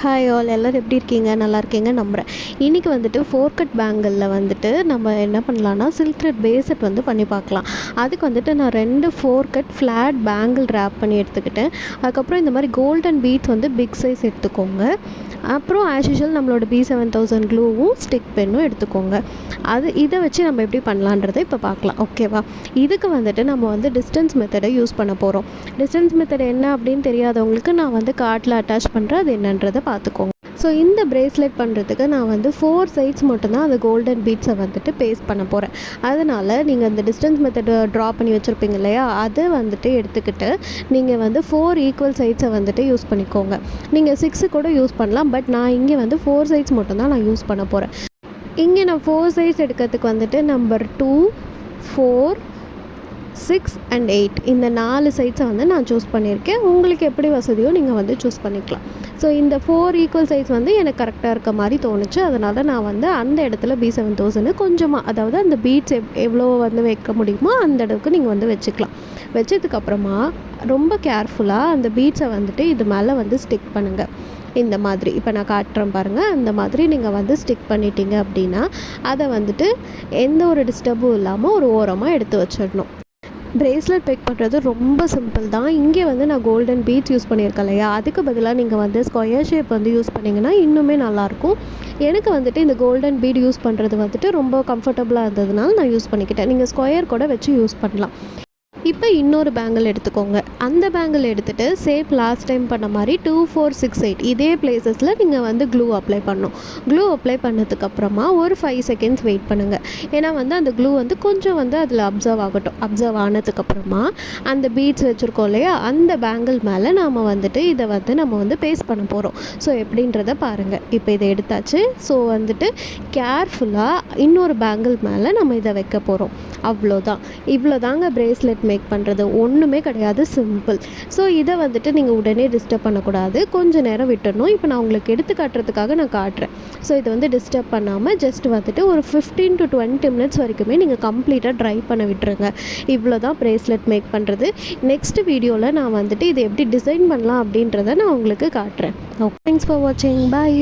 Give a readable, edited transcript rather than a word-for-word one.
Hi all, எல்லோரும் எப்படி இருக்கீங்க? நல்லா இருக்கீங்க நம்புகிறேன். இன்றைக்கி வந்துட்டு 4 கட் பேங்கிளில் வந்துட்டு நம்ம என்ன பண்ணலான்னா சில்க் த்ரெட் பேஸட் வந்து பண்ணி பார்க்கலாம். அதுக்கு வந்துட்டு நான் 2 4 கட் ஃப்ளாட் பேங்கிள் ரேப் பண்ணி எடுத்துக்கிட்டேன். அதுக்கப்புறம் இந்த மாதிரி கோல்டன் பீட்ஸ் வந்து பிக் சைஸ் எடுத்துக்கோங்க. அப்புறம் ஆஸ் யூஷுவல் நம்மளோட B7000 க்ளூவும் ஸ்டிக் பென்னும் எடுத்துக்கோங்க. இதை வச்சு நம்ம எப்படி பண்ணலான்றதை இப்போ பார்க்கலாம். ஓகேவா? இதுக்கு வந்துட்டு நம்ம வந்து டிஸ்டன்ஸ் மெத்தடை யூஸ் பண்ண போகிறோம். டிஸ்டன்ஸ் மெத்தட் என்ன அப்படின்னு தெரியாதவங்களுக்கு நான் வந்து கார்ட்டில் அட்டாச் பண்ணுறேன், அது என்னன்றதை பார்த்துக்கோங்க. ஸோ இந்த பிரேஸ்லெட் பண்ணுறதுக்கு நான் வந்து 4 சைட்ஸ் மட்டும்தான் அந்த கோல்டன் பீட்ஸை வந்துட்டு பேஸ்ட் பண்ண போகிறேன். அதனால் நீங்கள் அந்த டிஸ்டன்ஸ் மெத்தட் ட்ரா பண்ணி வச்சுருப்பீங்க இல்லையா, அதை வந்துட்டு எடுத்துக்கிட்டு நீங்கள் வந்து 4 ஈக்குவல் சைட்ஸை வந்துட்டு யூஸ் பண்ணிக்கோங்க. நீங்கள் 6 கூட யூஸ் பண்ணலாம், பட் நான் இங்கே வந்து 4 சைட்ஸ் மட்டும்தான் நான் யூஸ் பண்ண போகிறேன். இங்கே நான் 4 சைட்ஸ் எடுக்கிறதுக்கு வந்துட்டு நம்பர் 2, 4, 6 and 8 இந்த 4 சைட்ஸை வந்து நான் சூஸ் பண்ணியிருக்கேன். உங்களுக்கு எப்படி வசதியோ நீங்கள் வந்து சூஸ் பண்ணிக்கலாம். ஸோ இந்த 4 ஈக்குவல் சைஸ் வந்து எனக்கு கரெக்டாக இருக்க மாதிரி தோணுச்சு. அதனால் நான் வந்து அந்த இடத்துல B7000 கொஞ்சமாக, அதாவது அந்த பீட்ஸ் எவ்வளோ வந்து வைக்க முடியுமோ அந்த அளவுக்கு நீங்கள் வந்து வச்சுக்கலாம். வச்சதுக்கப்புறமா ரொம்ப கேர்ஃபுல்லாக அந்த பீட்ஸை வந்துட்டு இது மேலே வந்து ஸ்டிக் பண்ணுங்கள். இந்த மாதிரி இப்போ நான் காட்டுறேன் பாருங்கள். அந்த மாதிரி நீங்கள் வந்து ஸ்டிக் பண்ணிட்டீங்க அப்படின்னா அதை வந்துட்டு எந்த ஒரு டிஸ்டர்பும் இல்லாமல் ஒரு ஓரமாக எடுத்து வச்சிடணும். பிரேஸ்லெட் பேக் பண்ணுறது ரொம்ப சிம்பிள் தான். இங்கே வந்து நான் கோல்டன் பீட்ஸ் யூஸ் பண்ணியிருக்கேன் இல்லையா, அதுக்கு பதிலாக நீங்கள் வந்து ஸ்கொயர் ஷேப் வந்து யூஸ் பண்ணிங்கன்னா இன்னுமே நல்லாயிருக்கும். எனக்கு வந்துட்டு இந்த கோல்டன் பீட் யூஸ் பண்ணுறது வந்துட்டு ரொம்ப கம்ஃபர்டபுளாக இருந்ததுனால நான் யூஸ் பண்ணிக்கிட்டேன். நீங்கள் ஸ்கொயர் கூட வச்சு யூஸ் பண்ணலாம். இப்போ இன்னொரு பேங்கிள் எடுத்துக்கோங்க. அந்த பேங்கிள் எடுத்துகிட்டு சேம் லாஸ்ட் டைம் பண்ண மாதிரி 2, 4, 6, 8 இதே பிளேசஸில் நீங்கள் வந்து க்ளூ அப்ளை பண்ணணும். க்ளூ அப்ளை பண்ணதுக்கப்புறமா ஒரு 5 செகண்ட்ஸ் வெயிட் பண்ணுங்கள். ஏன்னா வந்து அந்த க்ளூ வந்து கொஞ்சம் வந்து அதில் அப்சர்வ் ஆகட்டும். அப்சர்வ் ஆனதுக்கப்புறமா அந்த பீட்ஸ் வச்சுருக்கோம் இல்லையா, அந்த பேங்கிள் மேலே நாம் வந்துட்டு இதை வந்து நம்ம வந்து பேஸ்ட் பண்ண போகிறோம். ஸோ எப்படின்றத பாருங்கள். இப்போ இதை எடுத்தாச்சு. ஸோ வந்துட்டு கேர்ஃபுல்லாக இன்னொரு பேங்கிள் மேலே நம்ம இதை வைக்க போகிறோம். அவ்வளோதான். இவ்வளோ தாங்க பிரேஸ்லெட் மேக் பண்ணுறது. ஒன்றுமே கிடையாது, சிம்பிள். ஸோ இதை வந்துட்டு நீங்கள் உடனே டிஸ்டர்ப் பண்ணக்கூடாது, கொஞ்சம் நேரம் விட்டுடணும். இப்போ நான் உங்களுக்கு எடுத்து காட்டுறதுக்காக நான் காட்டுறேன். ஸோ இதை வந்து டிஸ்டர்ப் பண்ணாமல் ஜஸ்ட் வந்துட்டு ஒரு 15 to 20 மினிட்ஸ் வரைக்குமே நீங்கள் கம்ப்ளீட்டாக ட்ரை பண்ண விட்டுருங்க. இவ்வளோ தான் பிரேஸ்லெட் மேக் பண்ணுறது. நெக்ஸ்ட் வீடியோவில் நான் வந்துட்டு இதை எப்படி டிசைன் பண்ணலாம் அப்படின்றத நான் உங்களுக்கு காட்டுறேன். ஓகே, தேங்க்ஸ் ஃபார் வாட்சிங். பாய்.